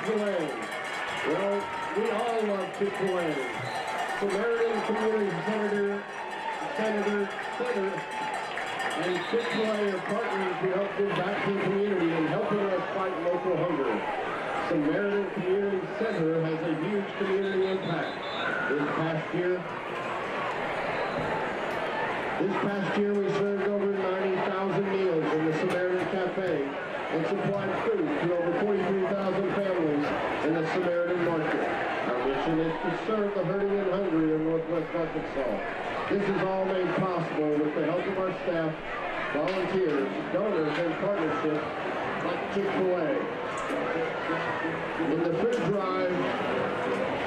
Chick-fil-A. Well, we all love Chick-fil-A. Samaritan Community Center, and Chick-fil-A are partners who help give back to the community and helping us fight local hunger. Samaritan Community Center has a huge community impact. This past year we served over 90,000 meals in the Samaritan Cafe and supplied food to over 43,000 families in the Samaritan Market. Our mission is to serve the hurting and hungry in Northwest Arkansas. This is all made possible with the help of our staff, volunteers, donors, and partnerships like Chick-fil-A. In the food drive,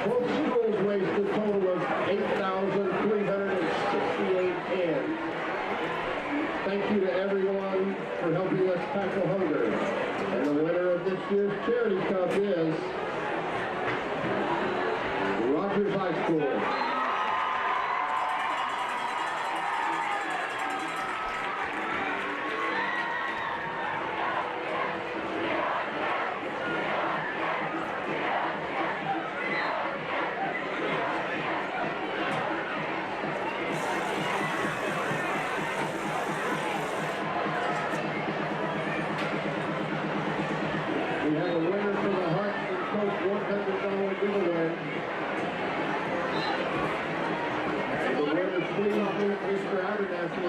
both schools raised a total of 8,368 cans. Thank you to everyone for helping us tackle hunger. And the winner of this year's Charity Cup is Rogers High School. We have a winner for the Heart and Coke $100 giveaway. The winner, please meet Mr. Abernathy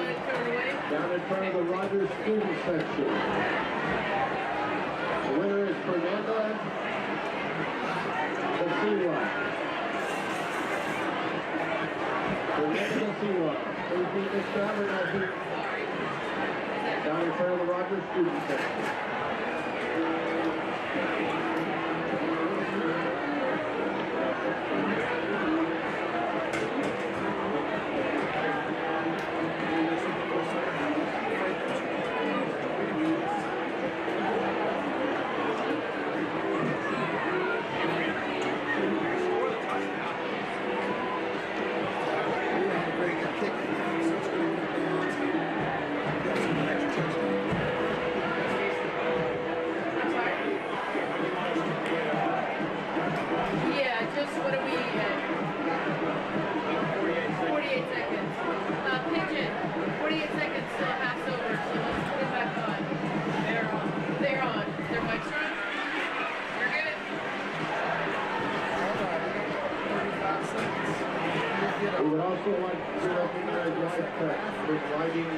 down in front of the Rogers student section. The winner is Fernanda Siwa. Fernanda Siwa. Please meet Mr. Abernathy down in front of the Rogers student section. We would also like to recognize LifeTech for providing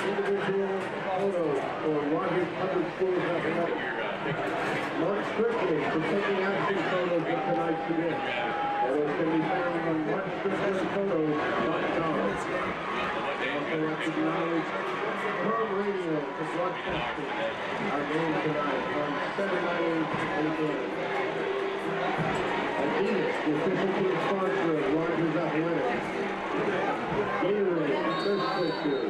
individual photos for Rogers Public Schools Athletics. Mark Strickland for taking action photos of tonight's event. Photos can be found on markstricklandphotos.com. We also recognize Pro Radio for broadcasting our game tonight on 798 AM. Adidas, the official team sponsor of Rogers Athletics. Gatorade, Thirst Quencher,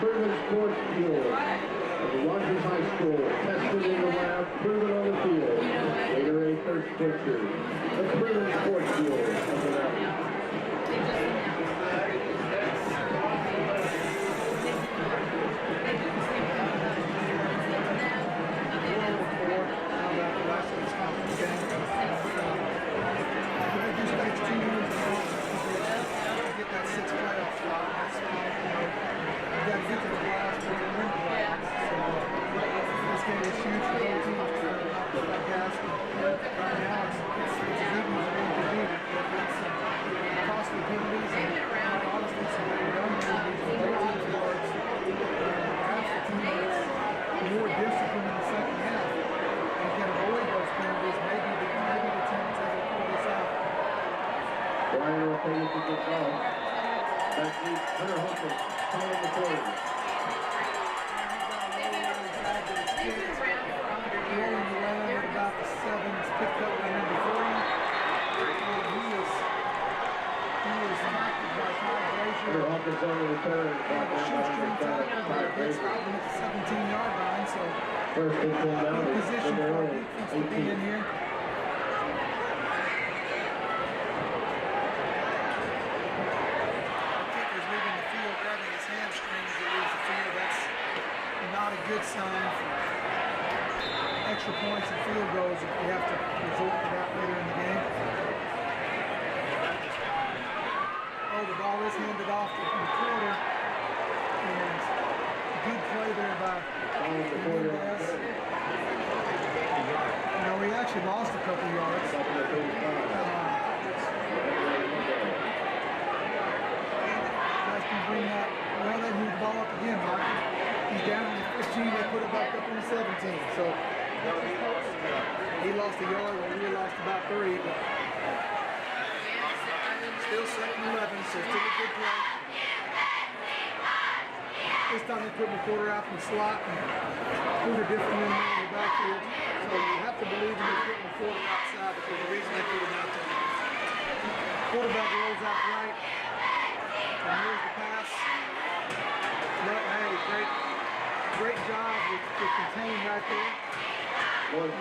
Proven Sports Fuel, of the Rogers High School, tested in the lab, proven on the field. Gatorade, Thirst Quencher, the Proven Sports Fuel of the lab. First and 10 Mounties in their own 18. Not a good sign for extra extra points and field goals if we have to resort to that later in the game. Oh, the ball is handed off in the quarter. And good play there by Mounties. You know, we actually lost a couple yards. Guys can bring that. Well, they moved the ball up again, Michael. He's down on the 15, they put it back up on the 17. So he lost a yard and we lost about 3. But still 2nd and 11, so still a good play. This time they put the quarter out in the slot and put a different one in the backfield. So you have to believe in they putting the quarter outside because the reason they put it out there. Quarterback rolls out right. And here's the pass. No, hey, great job with contain right there. You'll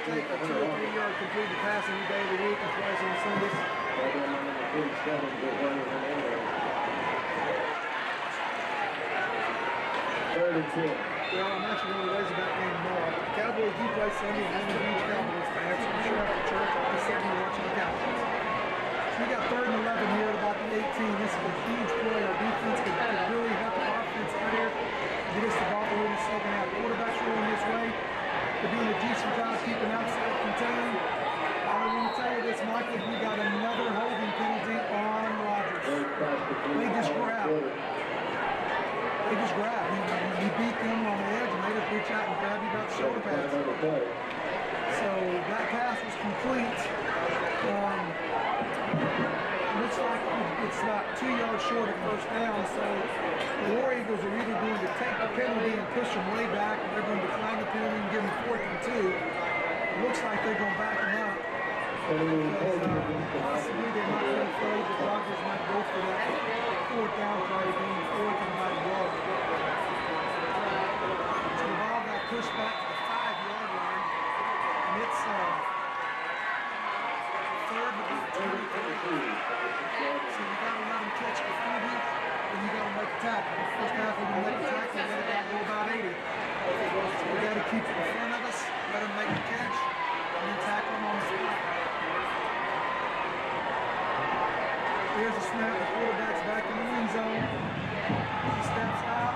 take a 2 or 3 yard completed pass any day of the week and twice on Sundays. Well, I'm actually going to the Razorback game tomorrow. The Cowboys do play Sunday, and I'm a huge Cowboys fan, so I'm sure after church I'll be sitting here watching the Cowboys. So we got 3rd and 11 here at about the 18. This is a huge play. Our defense could really help the offense out here. Get us the ball in the second half. Quarterback's rolling this way. They're doing a decent job keeping outside contain. I want to tell you this, Michael, we got another holding penalty on Rodgers. They just grabbed. He beat them on the edge and they just reach out and grab you about the shoulder pads. So that pass was complete. Looks like it's about 2 yards short of first down. So the War Eagles are either going to take the penalty and push them way back, or they're going to decline the penalty and give them 4th and 2. It looks like they're going to back them up. Possibly they might be afraid that Rodgers might go for that 4th down play, being 4th and about 1 yard. So the ball got pushed back to the 5-yard line, and it's 3rd and about 23. So you got to let them catch the 40, and you got to make a tackle. The first half we can make a tackle, then it got to go about 80. So we got to keep it in front of us, let them make the catch, and then tackle them on the spot. Here's a snap, the quarterback's back in the end zone. He steps out.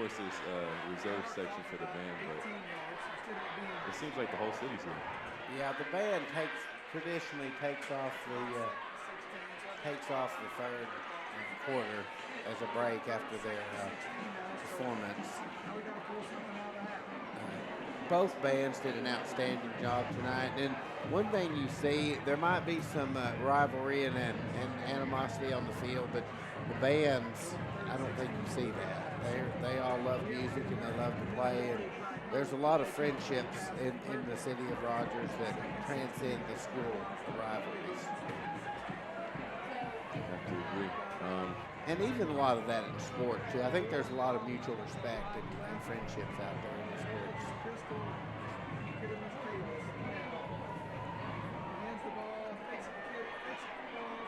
course, there's reserve section for the band, but 18 yards instead of it being it seems like the whole city's here. Yeah, the band traditionally takes off the third quarter as a break after their performance. now we got to pull something out of that. Both bands did an outstanding job tonight. And one thing you see, there might be some rivalry and animosity on the field, but the bands, I don't think you see that. They all love music and they love to play. And there's a lot of friendships in the city of Rogers that transcend the school rivalries. I have to agree. And even a lot of that in sport, too. I think there's a lot of mutual respect and friendships out there in the sports. Crystal, Kitterman's Tables. Hands the ball, takes the balls.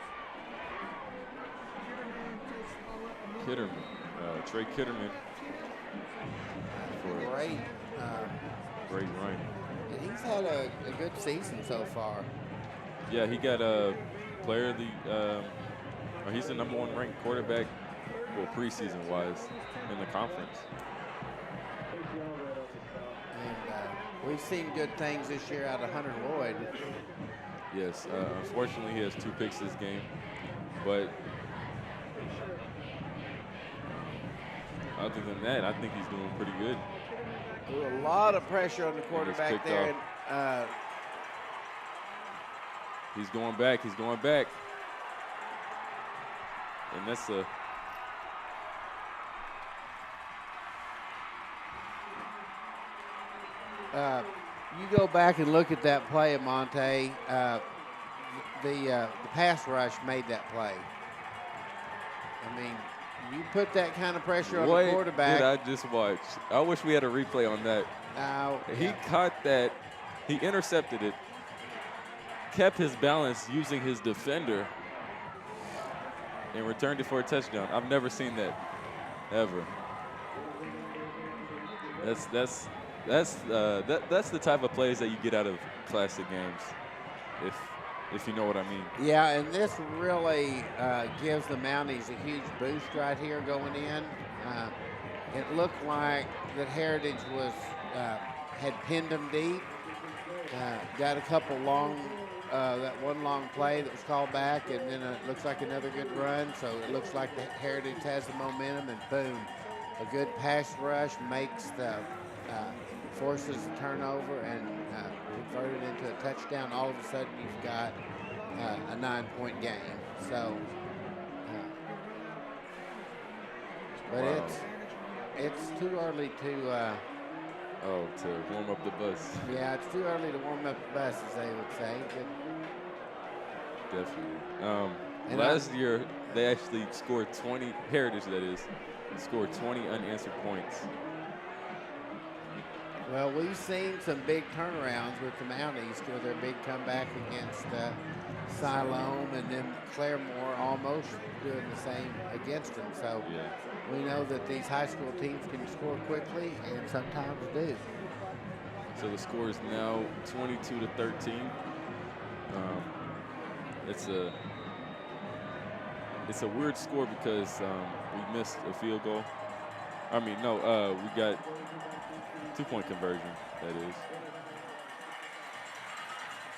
Kitterman takes the ball up. Kitterman, Trey Kitterman. Great run. And he's had a good season so far. Yeah, he got a player of the. He's the #1 ranked quarterback, well, preseason-wise, in the conference. And we've seen good things this year out of Hunter Lloyd. Yes, unfortunately, he has 2 picks this game, but other than that, I think he's doing pretty good. A lot of pressure on the quarterback there. And, he's going back. He's going back. And that's a you go back and look at that play, Monte. The pass rush made that play. I mean, you put that kind of pressure on the quarterback. What did I just watch? I wish we had a replay on that. He caught that. He intercepted it. Kept his balance using his defender. And returned it for a touchdown. I've never seen that, ever. That's the type of plays that you get out of classic games, if you know what I mean. Yeah, and this really gives the Mounties a huge boost right here going in. It looked like that Heritage had pinned them deep. Got a couple long. That one long play that was called back, and then it looks like another good run. So it looks like the Heritage has the momentum, and boom, a good pass rush makes the forces a turnover and converted into a touchdown. All of a sudden, you've got a 9-point game. So, but wow. it's too early to. To warm up the bus. Yeah, it's too early to warm up the bus, as they would say. But definitely. Last year, they actually scored 20, Heritage that is, scored 20 unanswered points. Well, we've seen some big turnarounds with the Mounties with their big comeback against Siloam, and then Claremore almost doing the same against them. So yeah. We know that these high school teams can score quickly and sometimes do. So the score is now 22-13. It's a weird score because we missed a field goal. I mean, no, we got 2-point conversion, that is,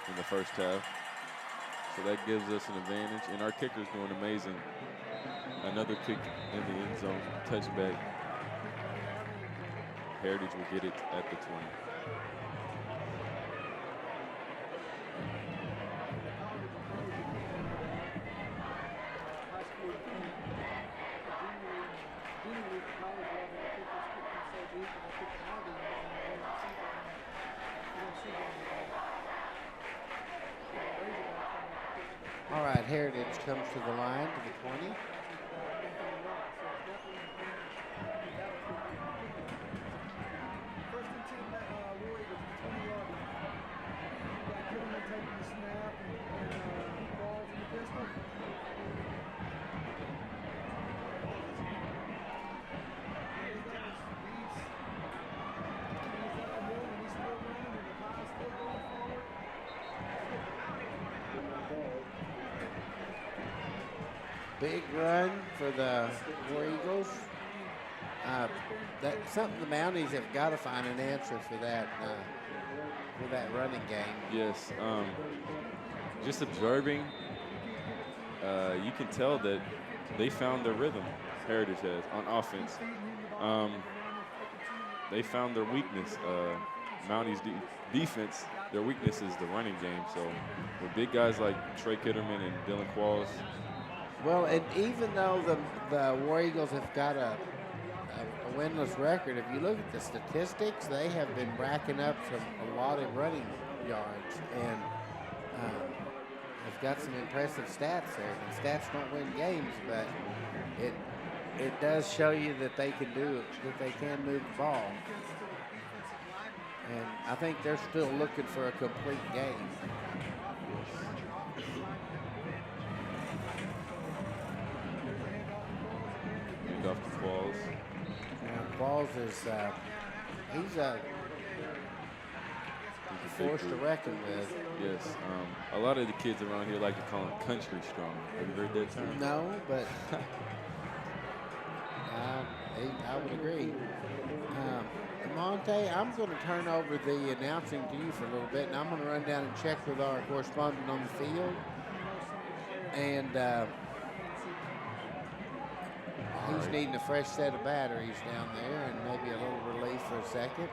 in the first half. So that gives us an advantage, and our kicker's doing amazing. Another kick in the end zone, touchback. Heritage will get it at the 20. All right, Heritage comes to the line to the 20. Big run for the War Eagles. That's something the Mounties have got to find an answer for that running game. Yes. Just observing, you can tell that they found their rhythm. Heritage has on offense. They found their weakness. Mounties defense, their weakness is the running game. So with big guys like Trey Kitterman and Dylan Qualls. Well, and even though the War Eagles have got a winless record, if you look at the statistics, they have been racking up a lot of running yards, and have got some impressive stats there. And stats don't win games, but it does show you that they can do it, that they can move the ball. And I think they're still looking for a complete game. Off the Qualls. Qualls is he's a force to reckon with. Yes. A lot of the kids around here like to call him country strong. Have you heard that term? No, but I would agree. Monte, I'm going to turn over the announcing to you for a little bit, and I'm going to run down and check with our correspondent on the field. And he's needing a fresh set of batteries down there and maybe a little relief for a second.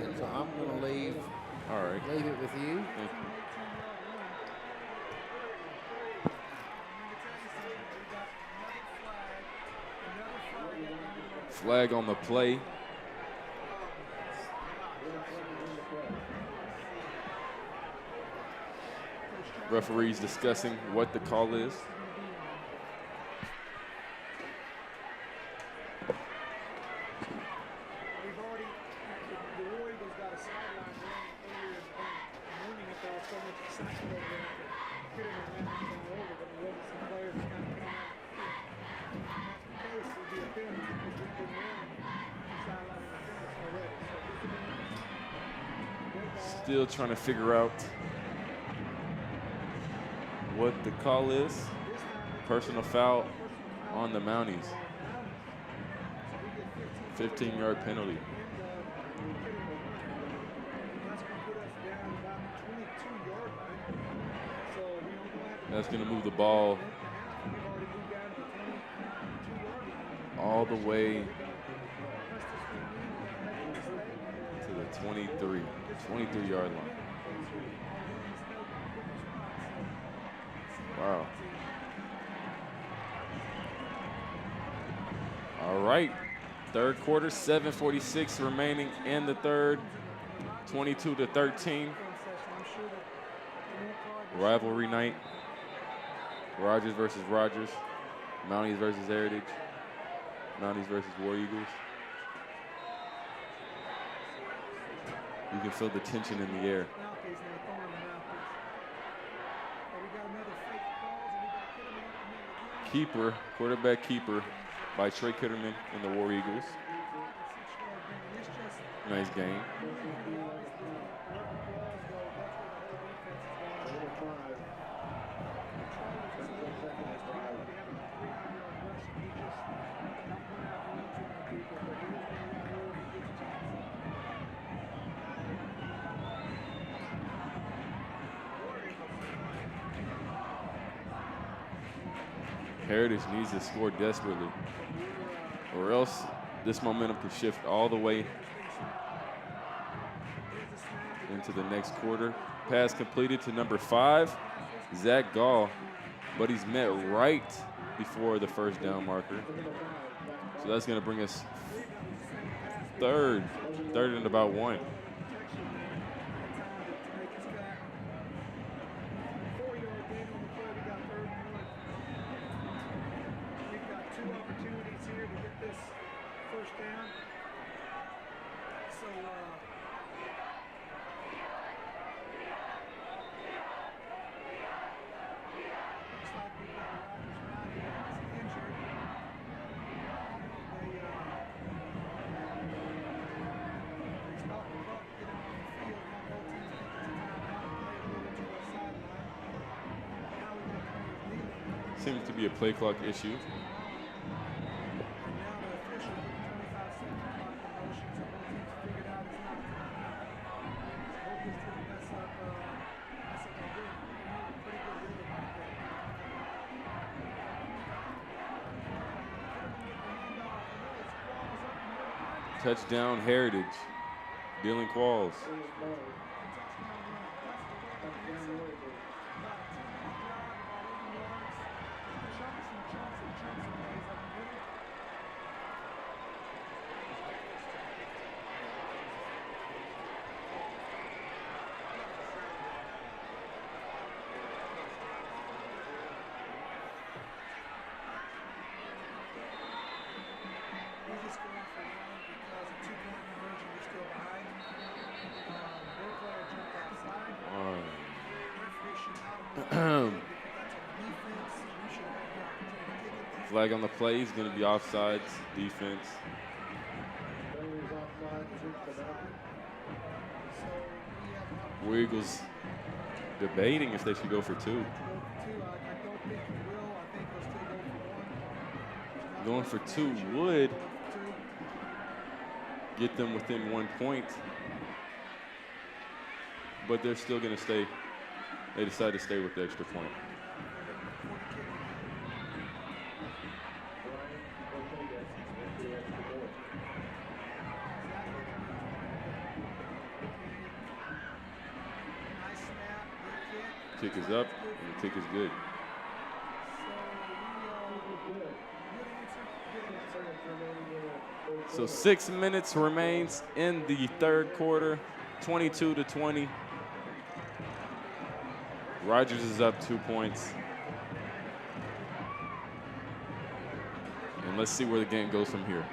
And so I'm going to leave it with you. Thank you. Flag on the play. Referees discussing what the call is. We've already, the War Eagles got a sideline running earlier in the morning if there was so much excitement over there. Could have been running all over, but there wasn't some players that kind of came out. That's the case, it would be a penalty because we've been running sideline interference already. So Still trying to figure out what the call is. Personal foul on the Mounties. 15-yard penalty. That's going to move the ball all the way to the 23-yard line. Wow. All right. Third quarter, 7:46 remaining in the third. 22-13. Rivalry night. Rogers versus Rogers. Mounties versus Heritage. Mounties versus War Eagles. You can feel the tension in the air. Keeper, quarterback keeper by Trey Kitterman in the War Eagles. Nice game. Heritage needs to score desperately, or else this momentum could shift all the way into the next quarter. Pass completed to number 5, Zach Gall, but he's met right before the first down marker. So that's going to bring us third and about 1. Seems to be a play clock issue. Touchdown Heritage, Dylan Qualls. Flag on the play. He's going to be offsides. Defense. Eagles debating if they should go for 2. Going for 2 would get them within 1 point, but they're still going to stay. They decide to stay with the extra point. Kick is up, and the kick is good. So 6 minutes remains in the third quarter, 22-20. Rogers is up 2 points. And let's see where the game goes from here.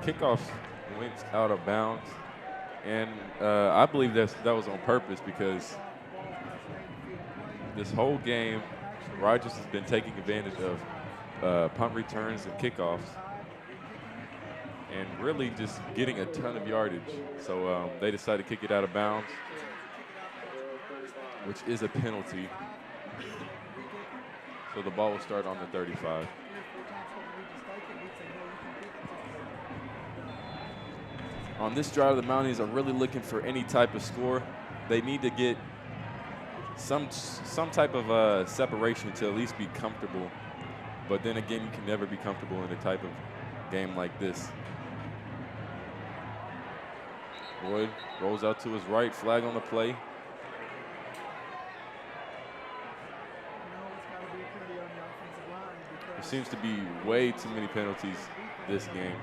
Kickoff went out of bounds, and I believe that was on purpose because this whole game, Rogers has been taking advantage of punt returns and kickoffs and really just getting a ton of yardage. So they decided to kick it out of bounds, which is a penalty. So the ball will start on the 35. On this drive, the Mounties are really looking for any type of score. They need to get some type of separation to at least be comfortable. But then again, you can never be comfortable in a type of game like this. Wood rolls out to his right, flag on the play. There seems to be way too many penalties this game.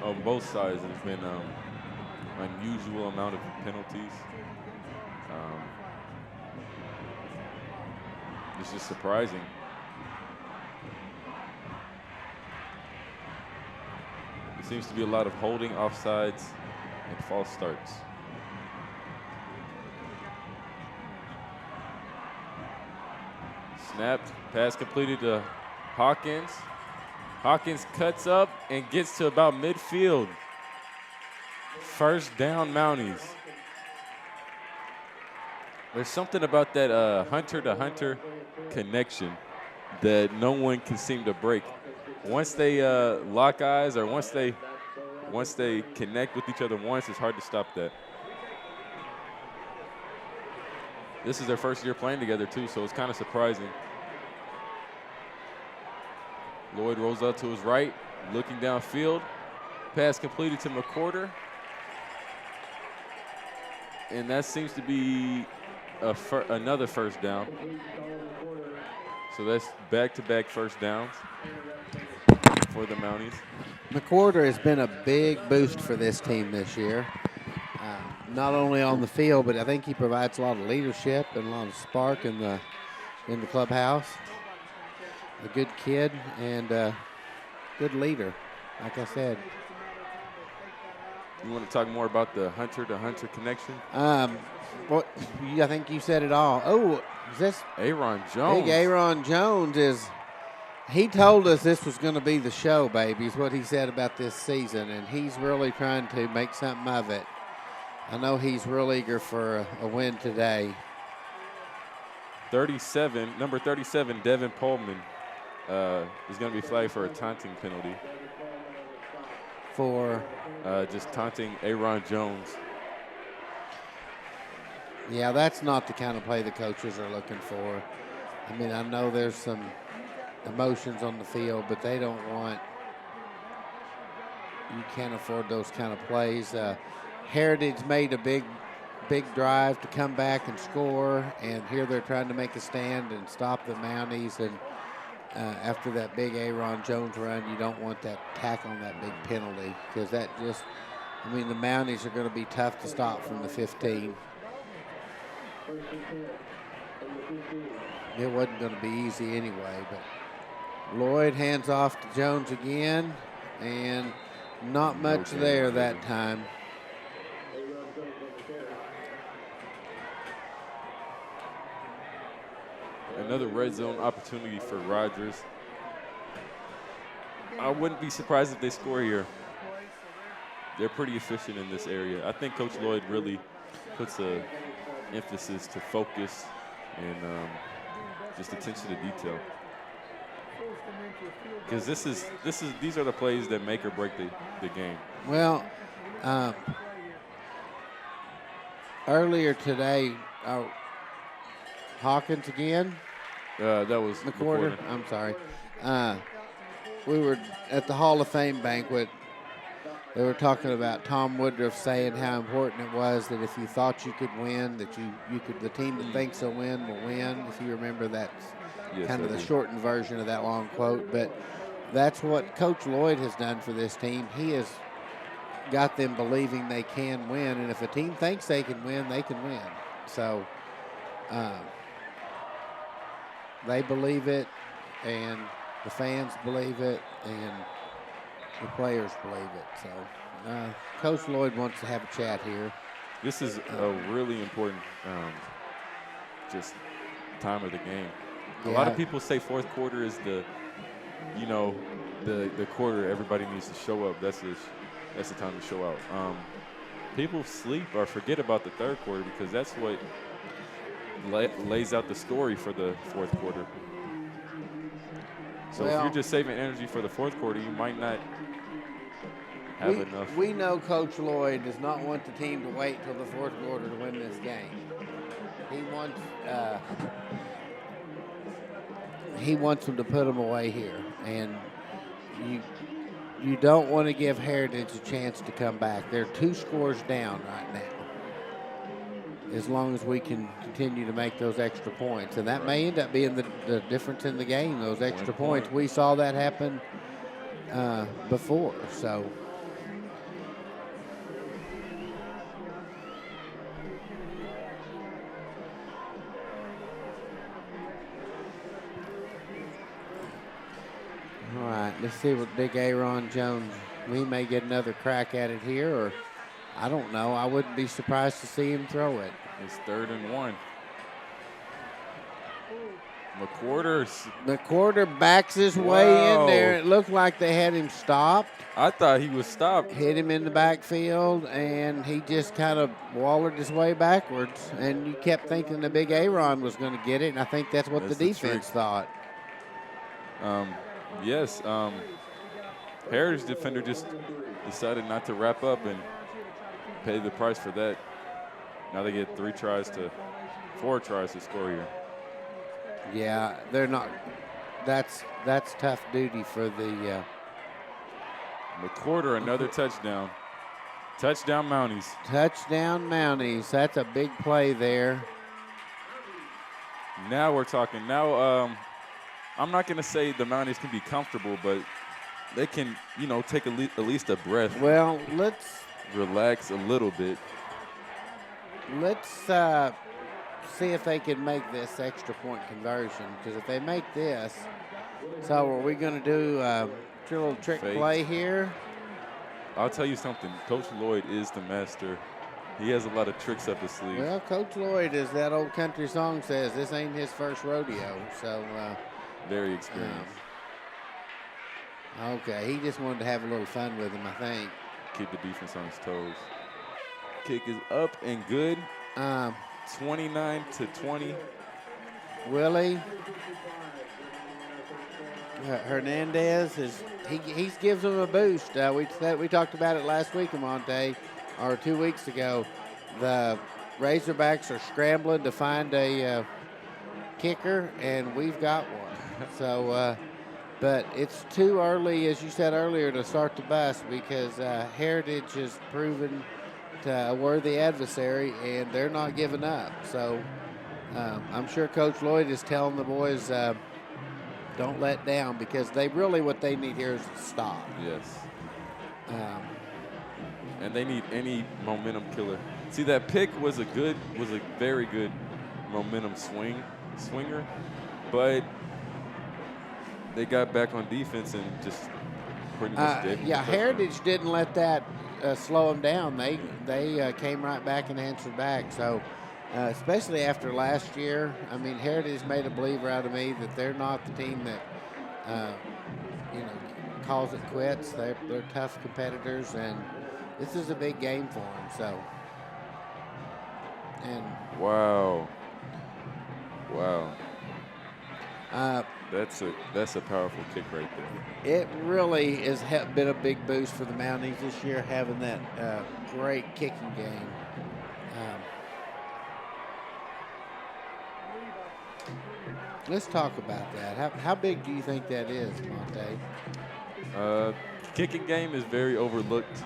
On both sides, there's been unusual amount of penalties. It's just surprising. There seems to be a lot of holding, offsides, and false starts. Snapped, pass completed to Hawkins. Hawkins cuts up and gets to about midfield. First down, Mounties. There's something about that hunter-to-hunter connection that no one can seem to break. Once they lock eyes or once they connect with each other once, it's hard to stop that. This is their first year playing together, too, so it's kind of surprising. Lloyd rolls out to his right, looking downfield. Pass completed to McCorder. And that seems to be another first down. So that's back-to-back first downs for the Mounties. McCorder has been a big boost for this team this year. Not only on the field, but I think he provides a lot of leadership and a lot of spark in the clubhouse. A good kid and a good leader, like I said. You want to talk more about the hunter-to-hunter connection? Well, I think you said it all. Oh, is this Aaron Jones? Big Aaron Jones is. He told us this was going to be the show, baby, is what he said about this season, and he's really trying to make something of it. I know he's real eager for a win today. Number 37, Devin Pullman, is going to be flagged for a taunting penalty. For? Just taunting Aaron Jones. Yeah, that's not the kind of play the coaches are looking for. I mean, I know there's some emotions on the field, but they don't want, you can't afford those kind of plays. Heritage made a big drive to come back and score, and here they're trying to make a stand and stop the Mounties. And after that big Aaron Jones run, you don't want that tack on that big penalty, because that just, I mean, the Mounties are going to be tough to stop from the 15. It wasn't going to be easy anyway, but Lloyd hands off to Jones again, and not much there that time. Another red zone opportunity for Rogers. I wouldn't be surprised if they score here. They're pretty efficient in this area. I think Coach Lloyd really puts a emphasis to focus and just attention to detail. Because these are the plays that make or break the game. Well, earlier today, Hawkins again. That was McCorder. I'm sorry. We were at the Hall of Fame banquet. They were talking about Tom Woodruff saying how important it was that if you thought you could win, that you could. The team that thinks they'll win will win. If you remember, that's kind of the shortened version of that long quote. But that's what Coach Lloyd has done for this team. He has got them believing they can win, and if a team thinks they can win, they can win. So they believe it, and the fans believe it, and the players believe it. So Coach Lloyd wants to have a chat here. This is a really important just time of the game. A lot of people say fourth quarter is the quarter everybody needs to show up. That's the time to show out. People sleep or forget about the third quarter because that's what lays out the story for the fourth quarter. So if you're just saving energy for the fourth quarter, you might not have enough. We know Coach Lloyd does not want the team to wait till the fourth quarter to win this game. He wants them to put them away here, and you don't want to give Heritage a chance to come back. They're 2 scores down right now. As long as we can continue to make those extra points. And that may end up being the difference in the game, those extra points. We saw that happen before, so. All right, let's see what big Aaron Jones, we may get another crack at it here, or I don't know. I wouldn't be surprised to see him throw it. It's 3rd and 1. McCorder backs his way in there. It looked like they had him stopped. I thought he was stopped. Hit him in the backfield, and he just kind of wallered his way backwards. And you kept thinking the big Aaron was going to get it, and I think that's what the defense thought. Yes. Heritage defender just decided not to wrap up and pay the price for that. Now they get 3 tries to 4 tries to score here. Yeah, they're not. That's tough duty for the. McCorder, another touchdown. Touchdown Mounties. Touchdown Mounties. That's a big play there. Now we're talking. Now, I'm not going to say the Mounties can be comfortable, but they can, take at least a breath. Well, let's relax a little bit. Let's see if they can make this extra point conversion, because if they make this, so are we going to do a little trick play here? I'll tell you something. Coach Lloyd is the master. He has a lot of tricks up his sleeve. Well, Coach Lloyd, as that old country song says, this ain't his first rodeo. So very experienced. Okay, he just wanted to have a little fun with him, I think. Keep the defense on his toes. Kick is up and good. 29-20. Willie Hernandez he gives them a boost. We talked about it last week, Monte, or 2 weeks ago. The Razorbacks are scrambling to find a kicker, and we've got one. So, but it's too early, as you said earlier, to start the bus, because Heritage has proven a worthy adversary, and they're not giving up. So I'm sure Coach Lloyd is telling the boys, don't let down, because what they need here is a stop. Yes. And they need any momentum killer. See, that pick was a very good momentum swinger, but they got back on defense and just pretty much did. Yeah, Heritage didn't let that slow them down. They came right back and answered back. So, especially after last year, I mean, Heritage made a believer out of me that they're not the team that, calls it quits. They're tough competitors, and this is a big game for them. So, and wow. That's a powerful kick right there. It really has been a big boost for the Mounties this year, having that great kicking game. Let's talk about that. How big do you think that is, Monte? Kicking game is very overlooked.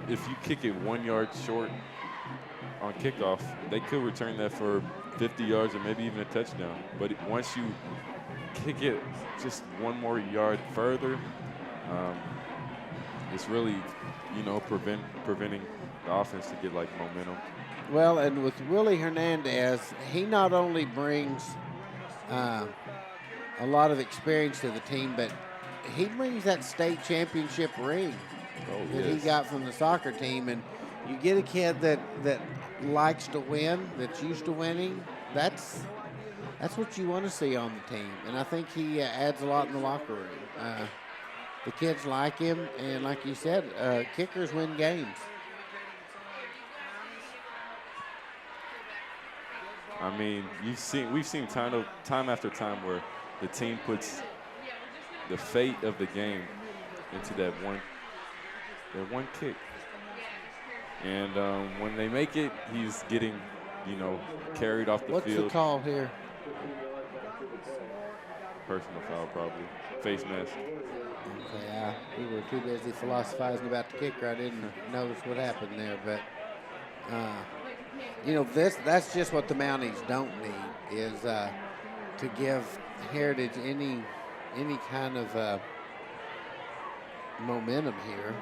If you kick it 1 yard short on kickoff, they could return that for 50 yards or maybe even a touchdown. But once you kick it just 1 more yard further, it's really, preventing the offense to get like momentum. Well, and with Willie Hernandez, he not only brings a lot of experience to the team, but he brings that state championship ring that he got from the soccer team. And you get a kid that likes to win, that's used to winning, that's what you want to see on the team. And I think he adds a lot in the locker room. The kids like him, and like you said, kickers win games. I mean, we've seen time after time where the team puts the fate of the game into that one kick. And when they make it, he's getting, carried off the field. What's the call here? Personal foul, probably. Face mask. Okay, we were too busy philosophizing about the kicker. I didn't notice what happened there. But, that's just what the Mounties don't need, is to give Heritage any kind of momentum here.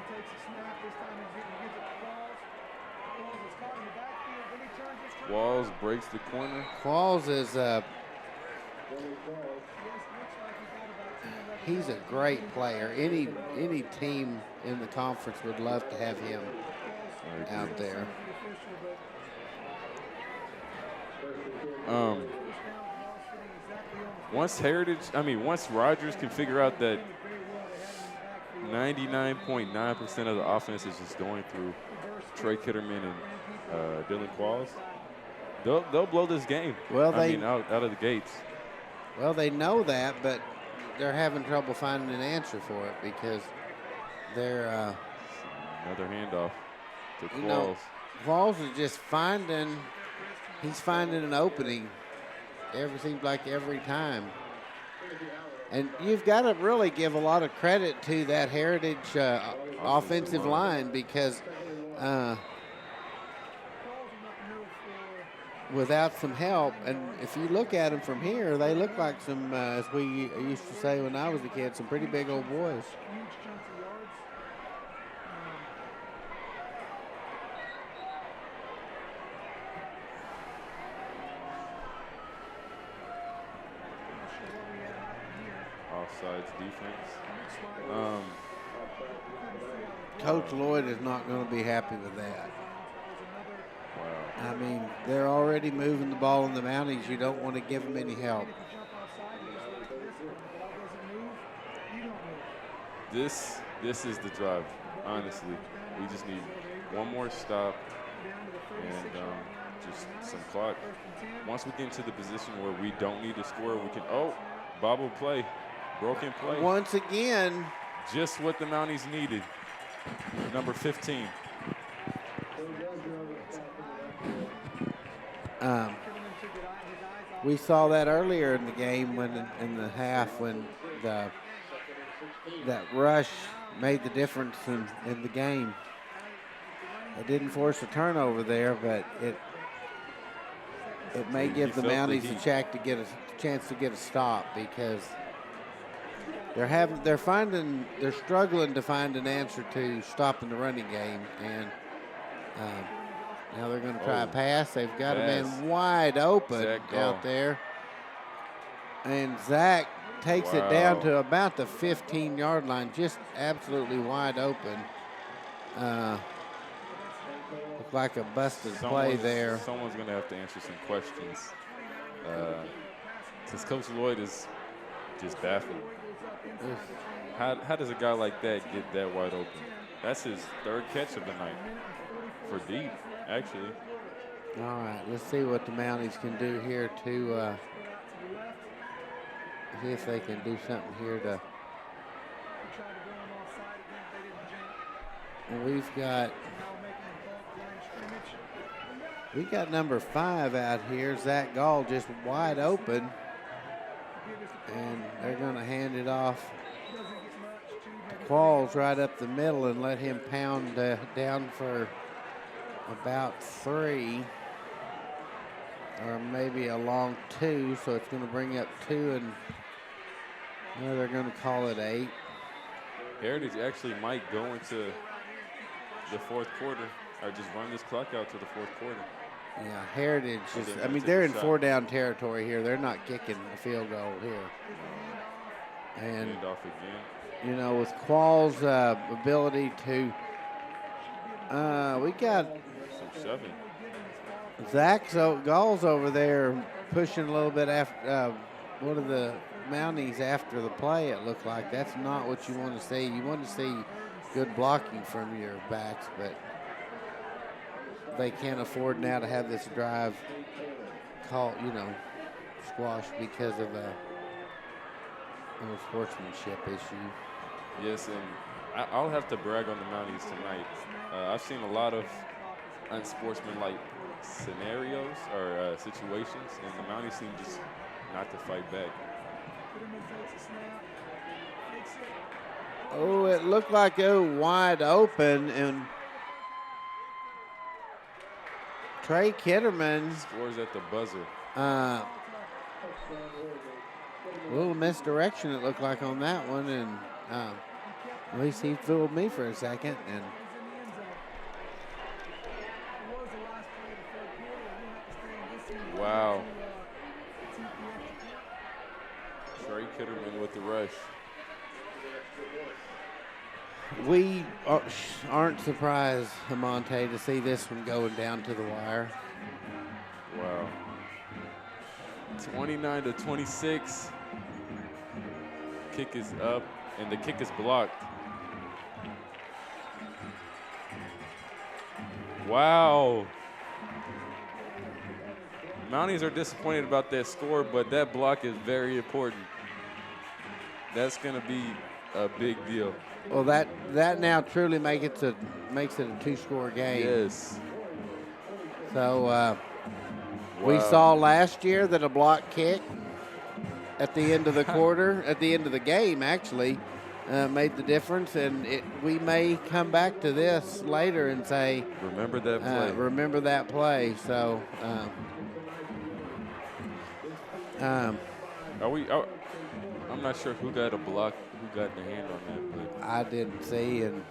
Walls breaks the corner. Qualls is he's a great player. Any team in the conference would love to have him out there. Once Rogers can figure out that 99.9% of the offense is just going through Trey Kitterman and Dylan Qualls, they'll blow this game. Well, out of the gates. Well, they know that, but they're having trouble finding an answer for it, because they're another handoff to Qualls. Qualls is just he's finding an opening. Seems like every time. And you've got to really give a lot of credit to that Heritage offensive line because without some help, and if you look at them from here, they look like some, as we used to say when I was a kid, some pretty big old boys. Offsides defense. Coach Lloyd is not going to be happy with that. Wow. I mean, they're already moving the ball in the Mounties. You don't want to give them any help. This is the drive, honestly. We just need one more stop and just some clock. Once we get into the position where we don't need to score, we can, bobble play, broken play. Once again. Just what the Mounties needed. Number 15. We saw that earlier in the game in the half when that rush made the difference in the game. It didn't force a turnover there, but it may give the Mounties a chance to get a stop because they're struggling to find an answer to stopping the running game, and now they're going to try a pass. They've got a man wide open out there, and Zach takes it down to about the 15-yard line, just absolutely wide open. Looked like a busted play there. Someone's going to have to answer some questions since Coach Lloyd is just baffled. How does a guy like that get that wide open? That's his third catch of the night for deep, actually. All right, let's see what the Mounties can do here to see if they can do something here to. And we got number 5 out here, Zach Gall, just wide open. And they're going to hand it off to Qualls right up the middle and let him pound down for about 3, or maybe a long 2. So it's going to bring up 2, and they're going to call it 8. Heritage actually might go into the fourth quarter or just run this clock out to the fourth quarter. Yeah, Heritage is, I mean, they're in 4-down territory here. They're not kicking a field goal here. And, off again. You know, with Qualls' ability to, we got some shoving. Zach Gall's over there pushing a little bit after one of the Mounties after the play, it looked like. That's not what you want to see. You want to see good blocking from your backs, but they can't afford now to have this drive squashed because of a sportsmanship issue. Yes, and I'll have to brag on the Mounties tonight. I've seen a lot of unsportsmanlike scenarios or situations, and the Mounties seem just not to fight back. Oh, it looked like wide open, and Trey Kitterman scores at the buzzer. A little misdirection it looked like on that one, and at least he fooled me for a second. And wow. Trey Kitterman with the rush. We aren't surprised, Amonte, to see this one going down to the wire. Wow. 29-26. Kick is up, and the kick is blocked. Wow. Mounties are disappointed about that score, but that block is very important. That's going to be a big deal. Well, that now truly makes it a 2-score game. Yes. So we saw last year that a block kick at the end of the quarter, at the end of the game actually, made the difference. And we may come back to this later and say, remember that play. Remember that play. So I'm not sure who got a block, who got the hand on that, but I didn't see. And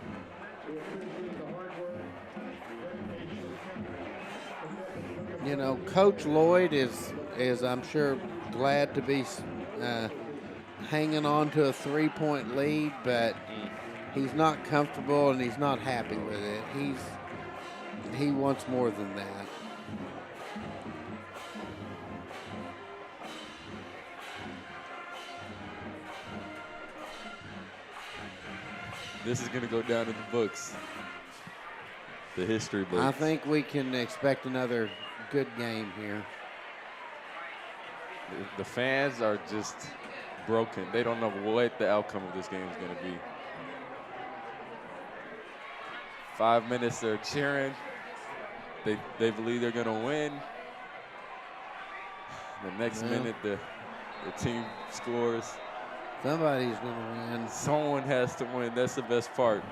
you know, Coach Lloyd is I'm sure glad to be hanging on to a 3-point lead, but he's not comfortable and he's not happy with it. He wants more than that. This is going to go down in the books, the history books. I think we can expect another good game here. The fans are just broken. They don't know what the outcome of this game is going to be. 5 minutes, they're cheering. They believe they're going to win. The next minute, the team scores. Somebody's going to win. Someone has to win. That's the best part.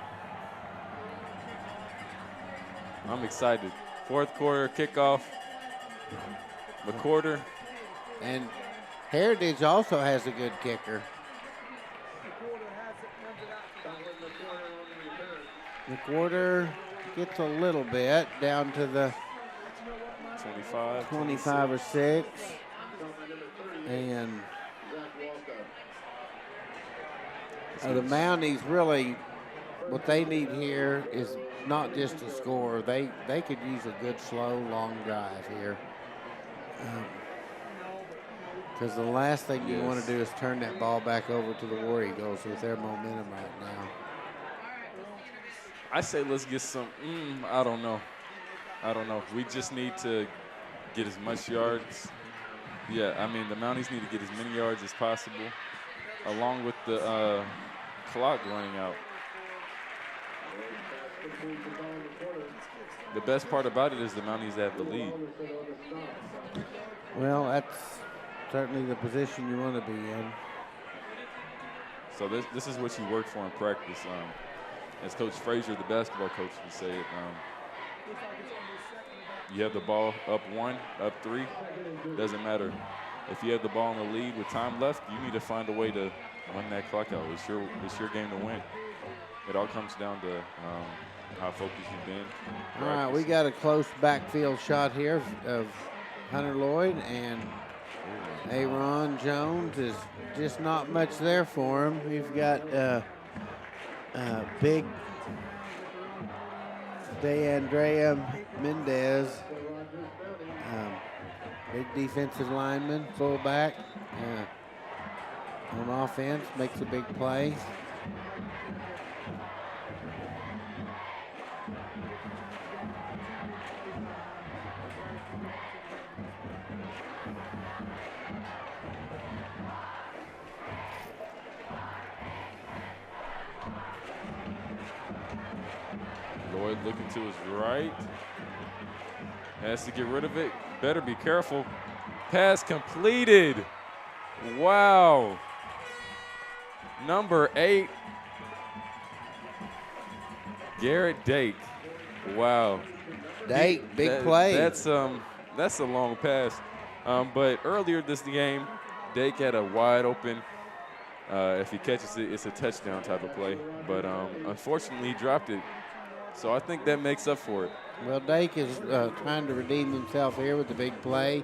I'm excited. Fourth quarter kickoff. McQuarter. And Heritage also has a good kicker. McQuarter gets a little bit down to the 25 or 6. And the Mounties really, what they need here is not just a score. They could use a good, slow, long drive here. Because the last thing you want to do is turn that ball back over to the War Eagles with their momentum right now. I say let's get some, I don't know. We just need to get as much yards. Yeah, I mean, the Mounties need to get as many yards as possible, along with the clock running out. The best part about it is the Mounties have the lead. Well, that's certainly the position you want to be in. So this is what you work for in practice. As Coach Frazier, the basketball coach, would say it, you have the ball up 1, up 3, doesn't matter. If you have the ball in the lead with time left, you need to find a way to run that clock out. It's your game to win. It all comes down to how focused you've been. All right, we got a close backfield shot here of Hunter Lloyd, and Aaron Jones is just not much there for him. We've got big DeAndrea Mendez, big defensive lineman, fullback, on offense, makes a big play. Lloyd looking to his right. Has to get rid of it. Better be careful. Pass completed. Wow. Number 8, Garrett Dake. Wow. Dake, big play. That's a long pass. But earlier this game, Dake had a wide open. If he catches it, it's a touchdown type of play. But unfortunately, he dropped it. So I think that makes up for it. Well, Dake is trying to redeem himself here with the big play.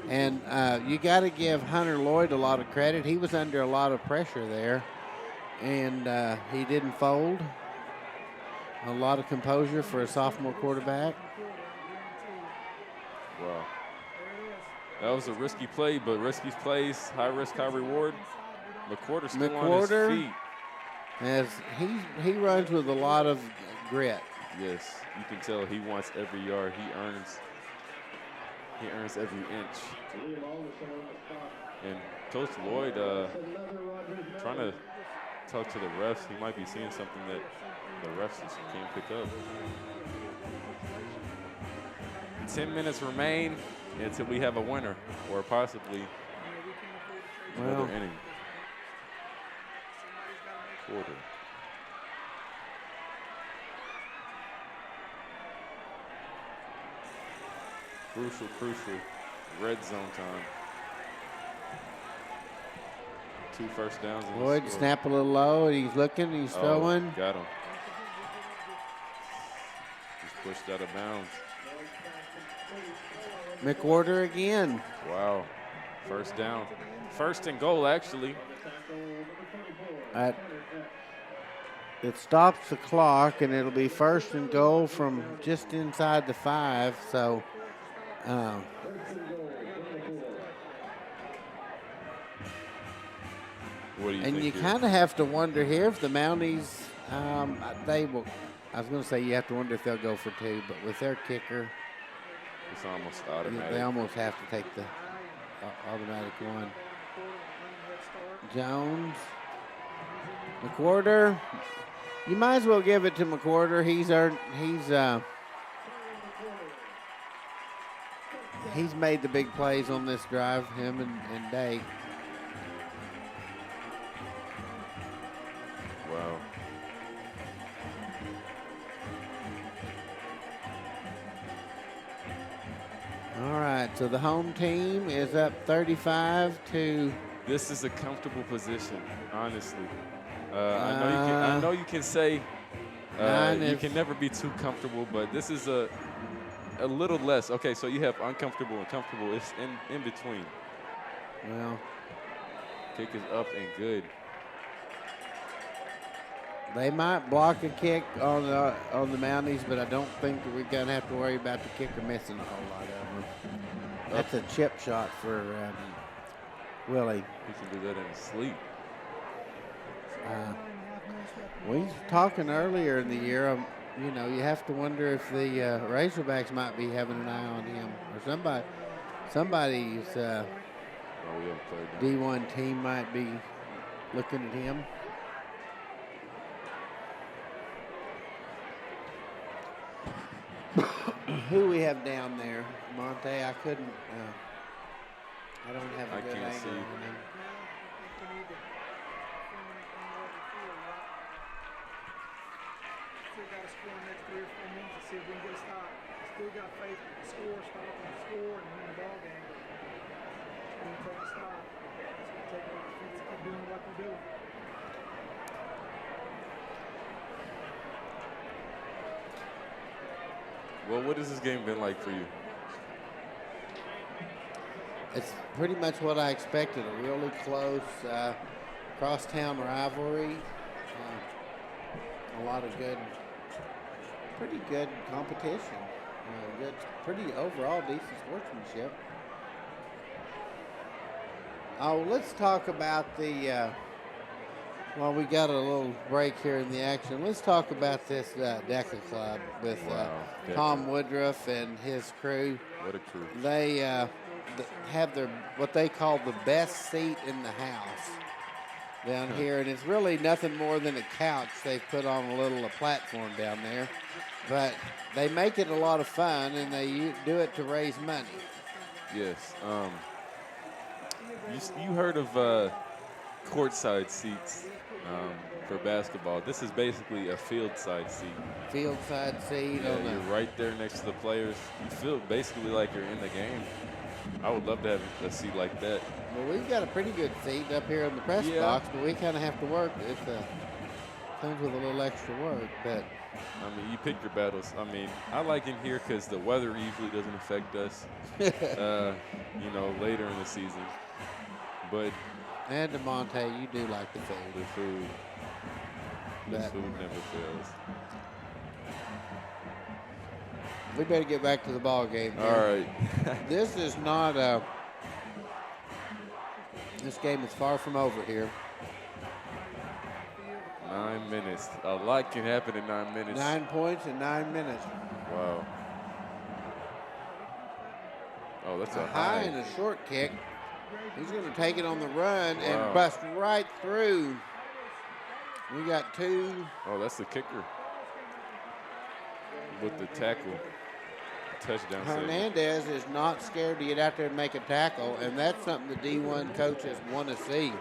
And you got to give Hunter Lloyd a lot of credit. He was under a lot of pressure there, and he didn't fold. A lot of composure for a sophomore quarterback. Wow. That was a risky play, but risky plays, high risk, high reward. McQuarter still on his feet. As he runs with a lot of grit. Yes, you can tell he wants every yard. He earns every inch. And Coach Lloyd trying to talk to the refs. He might be seeing something that the refs just can't pick up. 10 minutes remain until we have a winner, or possibly another inning. Quarter. Crucial red zone time. 2 first downs. Boyd snap a little low, and he's looking, he's throwing. Got him. He's pushed out of bounds. McWhorter again. Wow. First down. First and goal, actually. It stops the clock, and it'll be first and goal from just inside the 5. So, what do you and think you kind of have to wonder here if the Mounties, they will. I was going to say you have to wonder if they'll go for 2, but with their kicker, it's almost automatic. They almost have to take the automatic one. Jones, McWhorter. You might as well give it to McWhorter. He's made the big plays on this drive, him and Day. Wow. All right, so the home team is up 35 to. This is a comfortable position, honestly. I know you can say you can never be too comfortable, but this is a little less. Okay, so you have uncomfortable and comfortable. It's in between. Well, kick is up and good. They might block a kick on the Mounties, but I don't think that we're gonna have to worry about the kicker missing a whole lot of them. That's a chip shot for Willie. He can do that in his sleep. We were talking earlier in the year, you have to wonder if the Razorbacks might be having an eye on him, or somebody's D1 team might be looking at him. Who we have down there, Monte? I couldn't. I don't have a good angle on him. Still got to score in the next 3 or 4 minutes to see if we can get a stop. Still got faith in the score, stop and score, and win the ball game. It's going to take a stop. It's going to take a defense to keep doing what they do. Well, what has this game been like for you? It's pretty much what I expected, a really close crosstown rivalry. A lot of pretty good competition. Pretty overall decent sportsmanship. Oh, let's talk about we got a little break here in the action. Let's talk about this DECA Club with Tom Woodruff and his crew. What a crew. They have what they call the best seat in the house down here, and it's really nothing more than a couch they've put on a platform down there. But they make it a lot of fun, and they do it to raise money. Yes. You heard of courtside seats for basketball. This is basically a field side seat. Field side seat. Yeah, you're right there next to the players. You feel basically like you're in the game. I would love to have a seat like that. Well, we've got a pretty good seat up here in the press box, but we kind of have to work. It comes with a little extra work, but. I mean, you pick your battles. I mean, I like in here because the weather usually doesn't affect us, later in the season. But. And DeMonte, you do like the food. The food. The food never fails. We better get back to the ball game here. All right. This is not this game is far from over here. 9 minutes. A lot can happen in 9 minutes. 9 points in 9 minutes. Wow. Oh, that's a high and a short kick. He's going to take it on the run and bust right through. We got 2. Oh, that's the kicker with the tackle. touchdown save. Hernandez is not scared to get out there and make a tackle, and that's something the D1 coaches want to see.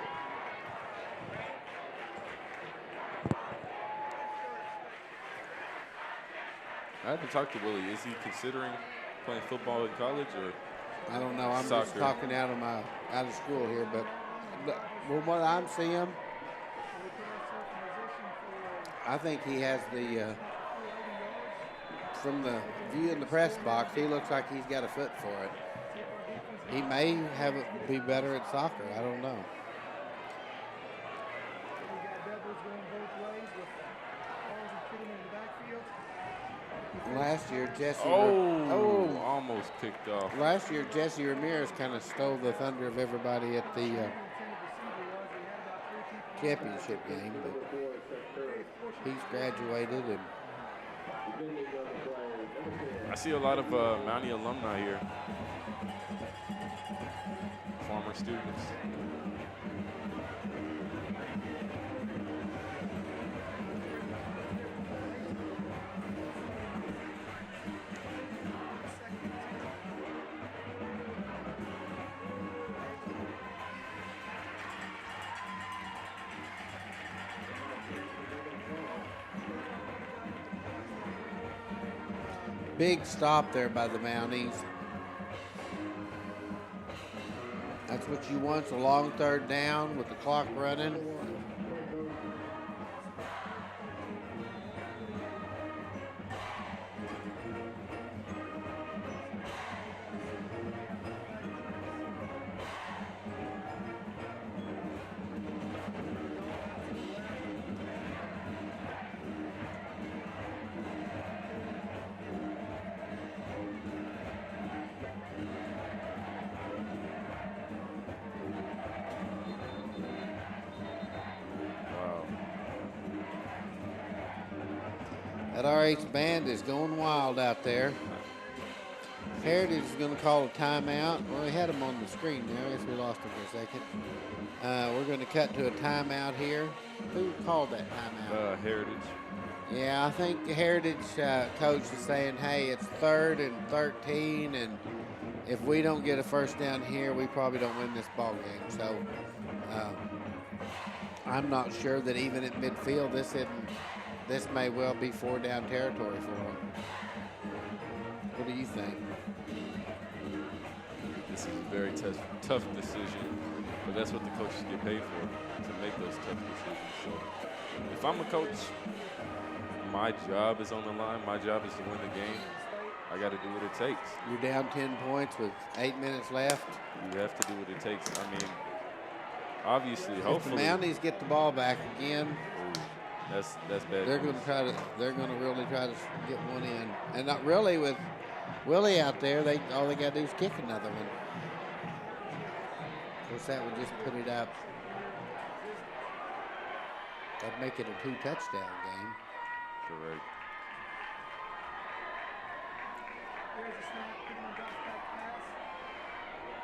I haven't talked to Willie. Is he considering playing football in college or? I don't know. I'm soccer? just talking out of school here, but from what I'm seeing, I think he has the from the view in the press box, he looks like he's got a foot for it. He may be better at soccer. I don't know. Last year, Jesse. Almost picked off. Last year, Jesse Ramirez kind of stole the thunder of everybody at the championship game, but he's graduated, and I see a lot of Mountie alumni here, former students. big stop there by the Mounties. That's what you want, a long third down with the clock running. That RH band is going wild out there. Heritage is going to call a timeout. Well, we had them on the screen there. I guess we lost them for a second. We're going to cut to a timeout here. Who called that timeout? Heritage. Yeah, I think the Heritage coach is saying, hey, it's 3rd and 13, and if we don't get a first down here, we probably don't win this ball game. So I'm not sure that even at midfield, this may well be 4-down territory for them. What do you think? This is a very tough decision, but that's what the coaches get paid for, to make those tough decisions. So if I'm a coach, my job is on the line. My job is to win the game. I got to do what it takes. You're down 10 points with 8 minutes left. You have to do what it takes. I mean, obviously, hopefully. If the Mounties get the ball back again, that's bad. They're going to really try to get one in, and not really with Willie out there. All they got to do is kick another one. Of course, that would just put it up. That'd make it a 2-touchdown game. Correct.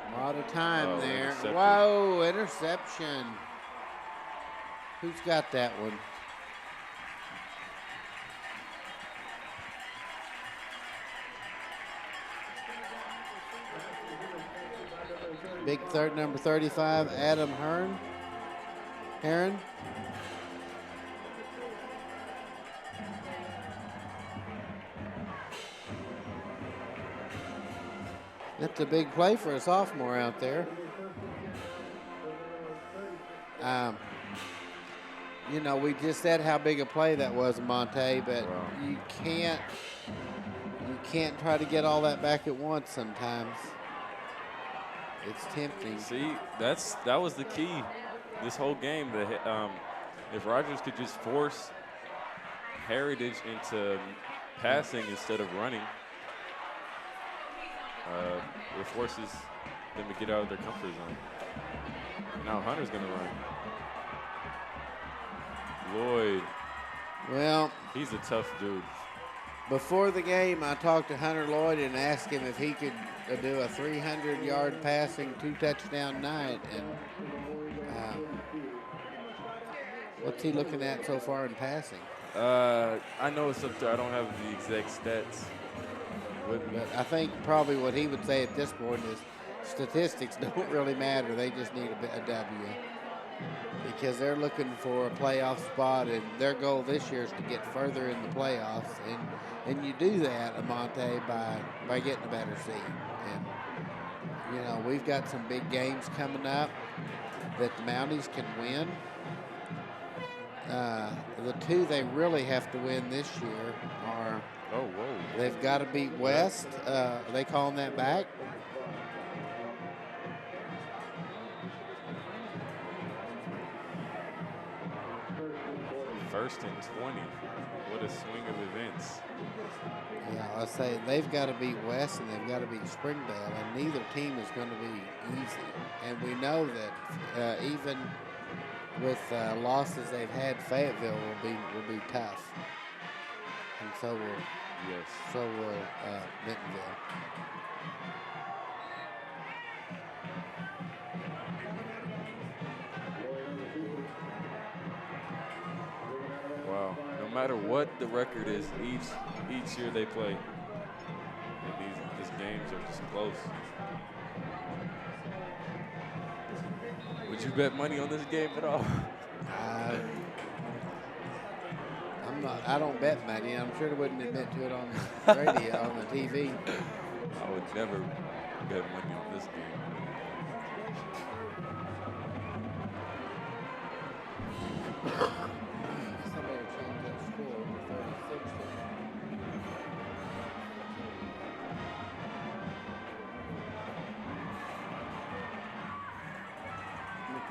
A lot of time there. Intercepted. Whoa, interception. Who's got that one? Big third, number 35, Adam Heron. That's a big play for a sophomore out there. You know, we just said how big a play that was, Monte, but you can't try to get all that back at once sometimes. It's tempting. See, that was the key this whole game. If Rogers could just force Heritage into passing instead of running, it forces them to get out of their comfort zone. Now Hunter's going to run. Lloyd. Well, he's a tough dude. Before the game, I talked to Hunter Lloyd and asked him if he could do a 300-yard passing 2-touchdown night. And what's he looking at so far in passing? I know it's up there. I don't have the exact stats. But I think probably what he would say at this point is statistics don't really matter. They just need a W because they're looking for a playoff spot, and their goal this year is to get further in the playoffs. And you do that, Amante, by getting a better seed. And, you know, we've got some big games coming up that the Mounties can win. The two they really have to win this year are they've got to beat West. Are they calling that back? First and 20. What a swing of events. Yeah, I say they've got to beat West and they've got to beat Springdale, and neither team is going to be easy. And we know that even with losses they've had, Fayetteville will be tough, and so will Bentonville. Wow. No matter what the record is, each year they play, and these games are just close. Would you bet money on this game at all? I don't bet money. I'm sure they wouldn't admit to it on the radio, on the TV. I would never bet money on this game. Somebody will change that score to 36.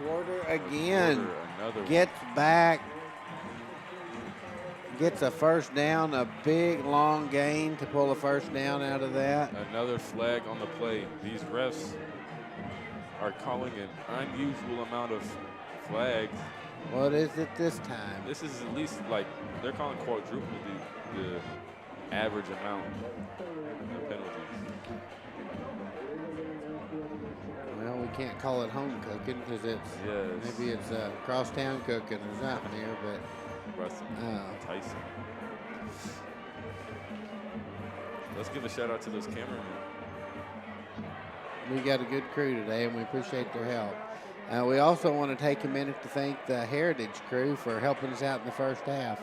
McWhorter again gets back, gets a first down, a big long gain to pull a first down out of that. Another flag on the play. These refs are calling an unusual amount of flags. What is it this time? This is at least like they're calling quadruple the average amount of penalties. Well, we can't call it home cooking because maybe it's crosstown cooking or something here, but Tyson. Let's give a shout out to those cameramen. We got a good crew today, and we appreciate their help. We also want to take a minute to thank the Heritage crew for helping us out in the first half.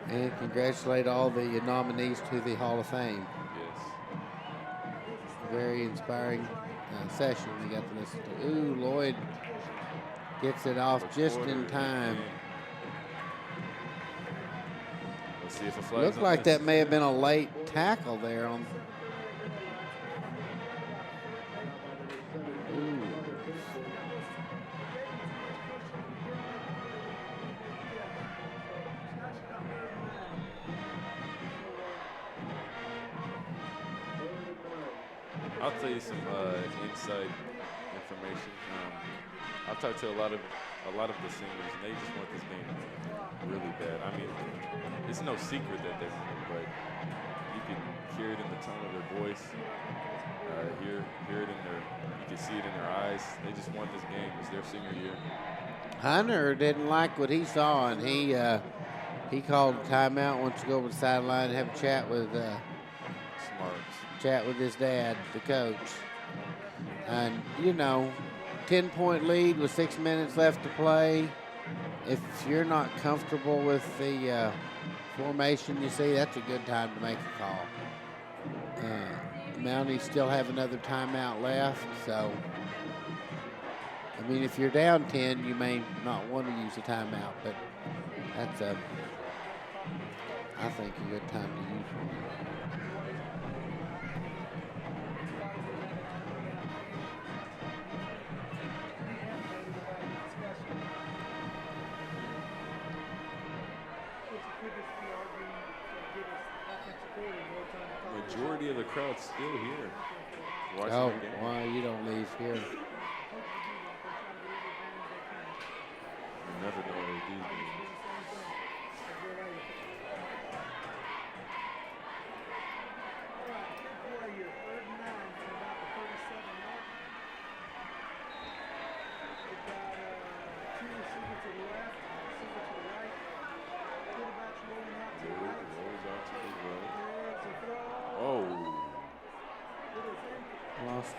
And congratulate all the nominees to the Hall of Fame. Yes. Very inspiring session we got to listen to. Ooh, Lloyd gets it off just in time. Let's see if a flag. Looked like that may have been a late tackle there on. I'll tell you some inside information. I've talked to a lot of the singers, and they just want this game really bad. I mean, it's no secret that they want it, but you can hear it in the tone of their voice, hear it in you can see it in their eyes. They just want this game. It's their senior year. Hunter didn't like what he saw, and he called a timeout, wants to go over the sideline and have a chat with his dad, the coach. And, 10-point lead with 6 minutes left to play. If you're not comfortable with the formation you see, that's a good time to make a call. Mounties still have another timeout left, so, I mean, if you're down 10, you may not want to use a timeout, but that's I think, a good time to use one. Majority of the crowd's still here. Oh, why you don't leave here? You never know what they do. lost.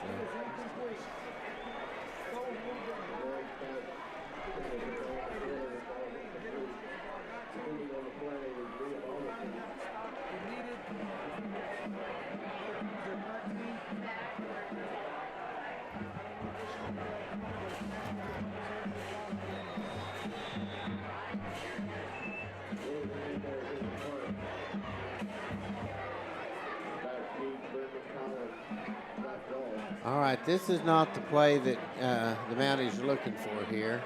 All right, this is not the play that the Mounties are looking for here.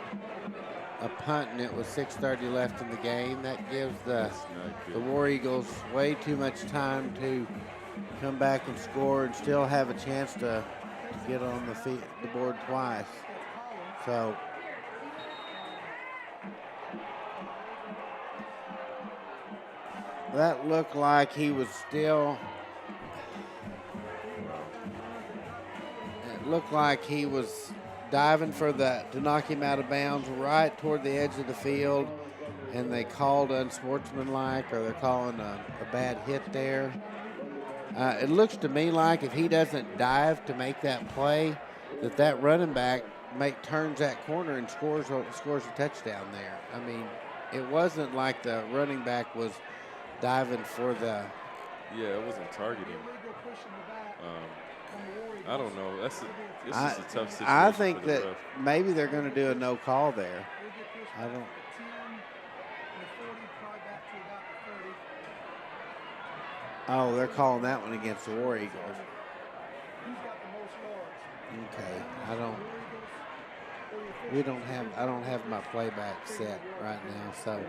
A punt, and it was 6:30 left in the game. That gives the War Eagles way too much time to come back and score and still have a chance to get on the board twice. So that looked like he was still. It looked like he was diving for to knock him out of bounds right toward the edge of the field, and they called unsportsmanlike, or they're calling a bad hit there. It looks to me like if he doesn't dive to make that play, that running back turns that corner and scores a touchdown there. I mean, it wasn't like the running back was diving for the. Yeah, it wasn't targeting. I don't know. This is a tough situation. I think that maybe they're going to do a no call there. I don't. Oh, they're calling that one against the War Eagles. Okay, I don't have my playback set right now, so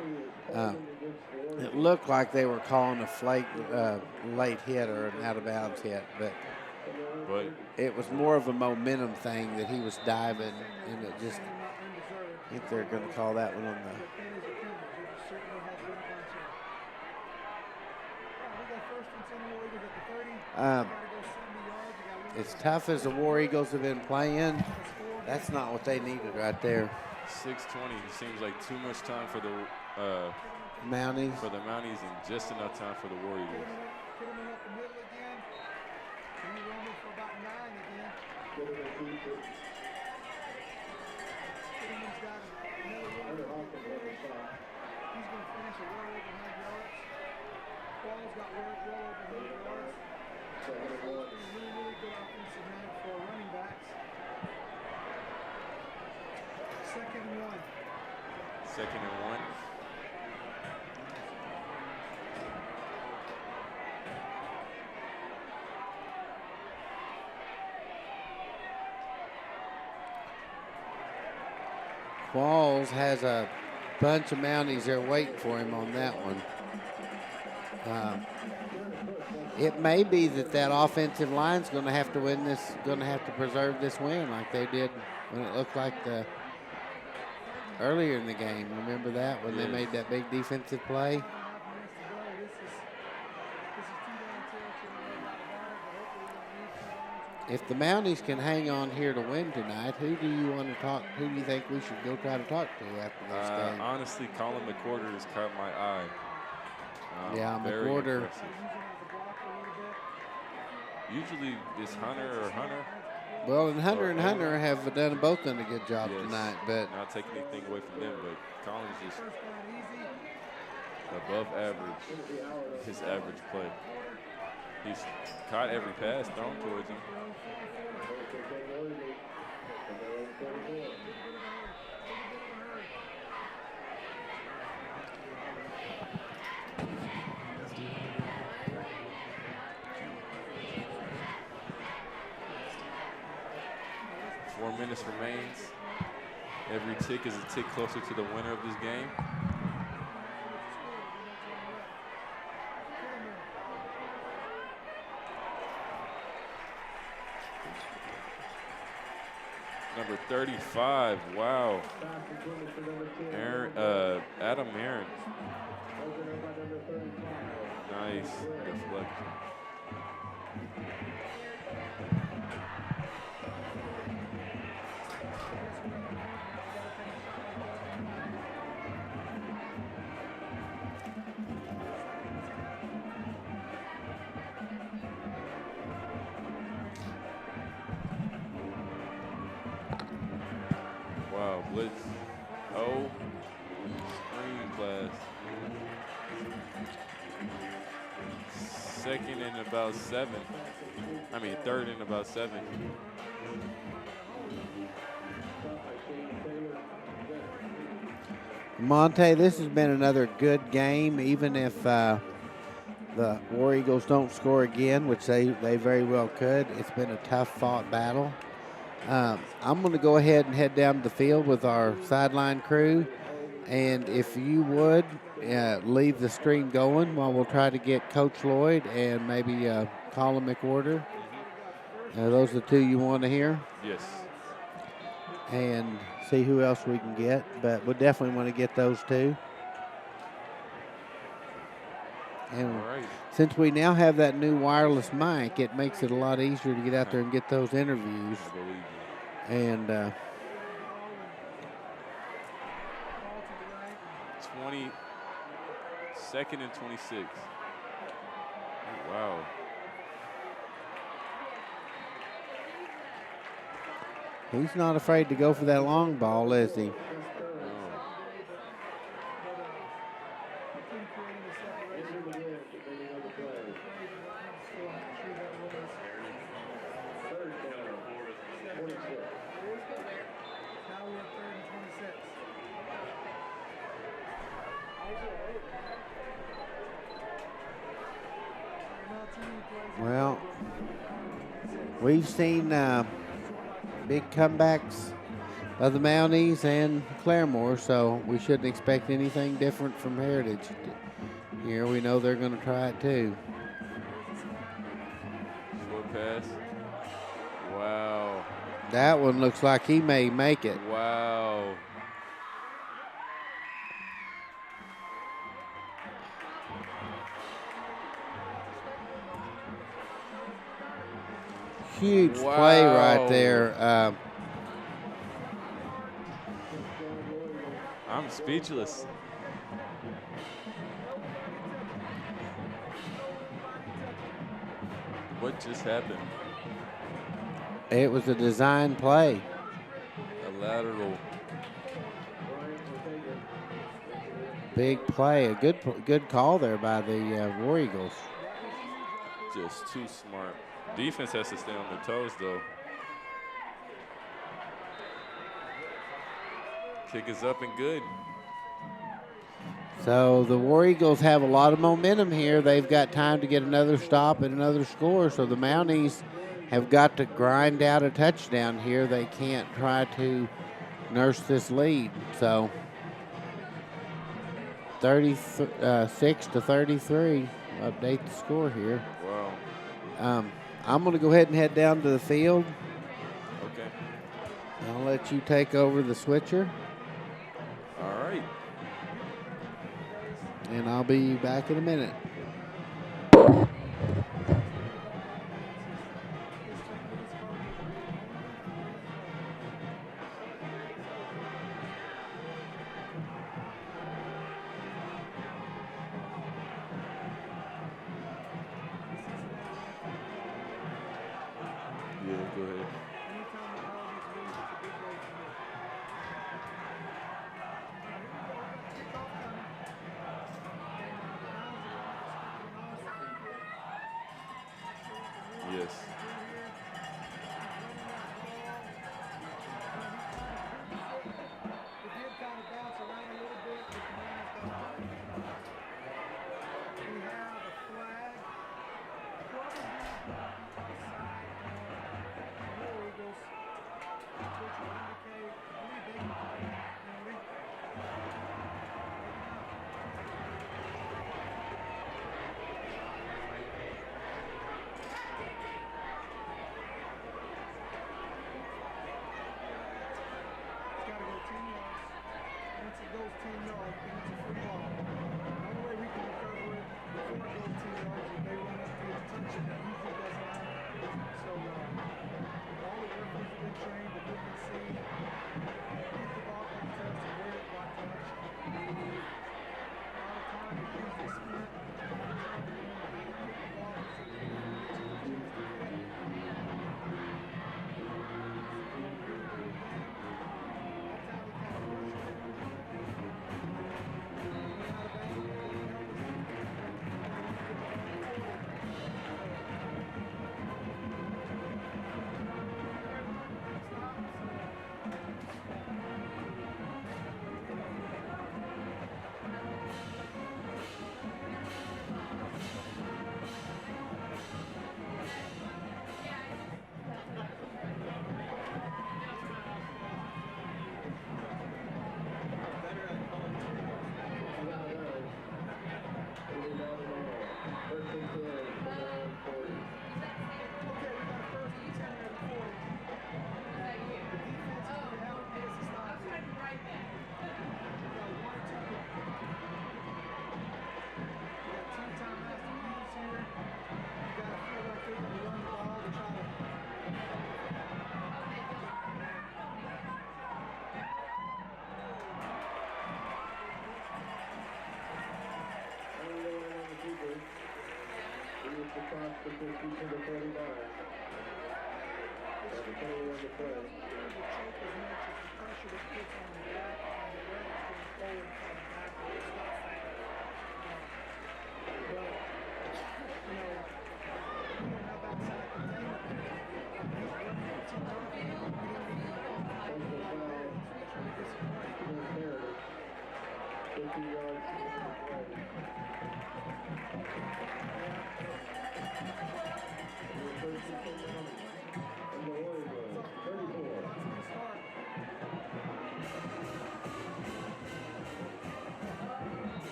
it looked like they were calling a late hit or an out of bounds hit, but it was more of a momentum thing that he was diving, and it just. I think they're going to call that one on the. As tough as the War Eagles have been playing, that's not what they needed right there. 6:20 seems like too much time for the Mounties. For the Mounties, and just enough time for the War Eagles. Second and 1. Qualls has a bunch of Mounties there waiting for him on that one. It may be that offensive line's going to have to win this, going to have to preserve this win like they did when it looked like earlier in the game. Remember that when they made that big defensive play? If the Mounties can hang on here to win tonight, who do you want to talk? Who do you think we should go try to talk to after this game? Honestly, Colin McWhorter has caught my eye. Yeah, McWhorter. Usually it's Hunter or Hunter. Well, and Hunter have both done a good job tonight, but not taking anything away from them, but Colin's just above average. His average play. He's caught every pass thrown towards him. 4 minutes remains. Every tick is a tick closer to the winner of this game. Number 35, wow. Adam Aaron. Nice deflection. Blitz. Oh. Screen pass. Second and about 7. I mean, third and about 7. Monte, this has been another good game, even if the War Eagles don't score again, which they very well could. It's been a tough fought battle. I'm going to go ahead and head down to the field with our sideline crew. And if you would, leave the stream going while we'll try to get Coach Lloyd and maybe Colin McWhorter. Those are the two you want to hear? Yes. And see who else we can get, but we definitely want to get those two. And since we now have that new wireless mic, it makes it a lot easier to get out there and get those interviews. And 22nd and 26. Wow. He's not afraid to go for that long ball, is he? Well, we've seen big comebacks of the Mounties and Claremore, so we shouldn't expect anything different from Heritage. Here we know they're going to try it too. Short pass. Wow. That one looks like he may make it. Wow. Huge play right there. I'm speechless. What just happened? It was a design play. A lateral. Big play. A good call there by the War Eagles. Just too smart. Defense has to stay on their toes, though. Kick is up and good. So the War Eagles have a lot of momentum here. They've got time to get another stop and another score. So the Mounties have got to grind out a touchdown here. They can't try to nurse this lead. So 36 to 33. Update the score here. Wow. I'm going to go ahead and head down to the field. Okay. I'll let you take over the switcher. All right. And I'll be back in a minute. Yeah, go ahead. Yes. across the 50 to the 45. That's 21 to play. The choke as much as the pressure that puts on the back and the legs going forward and backwards. It's not fair. But, you know,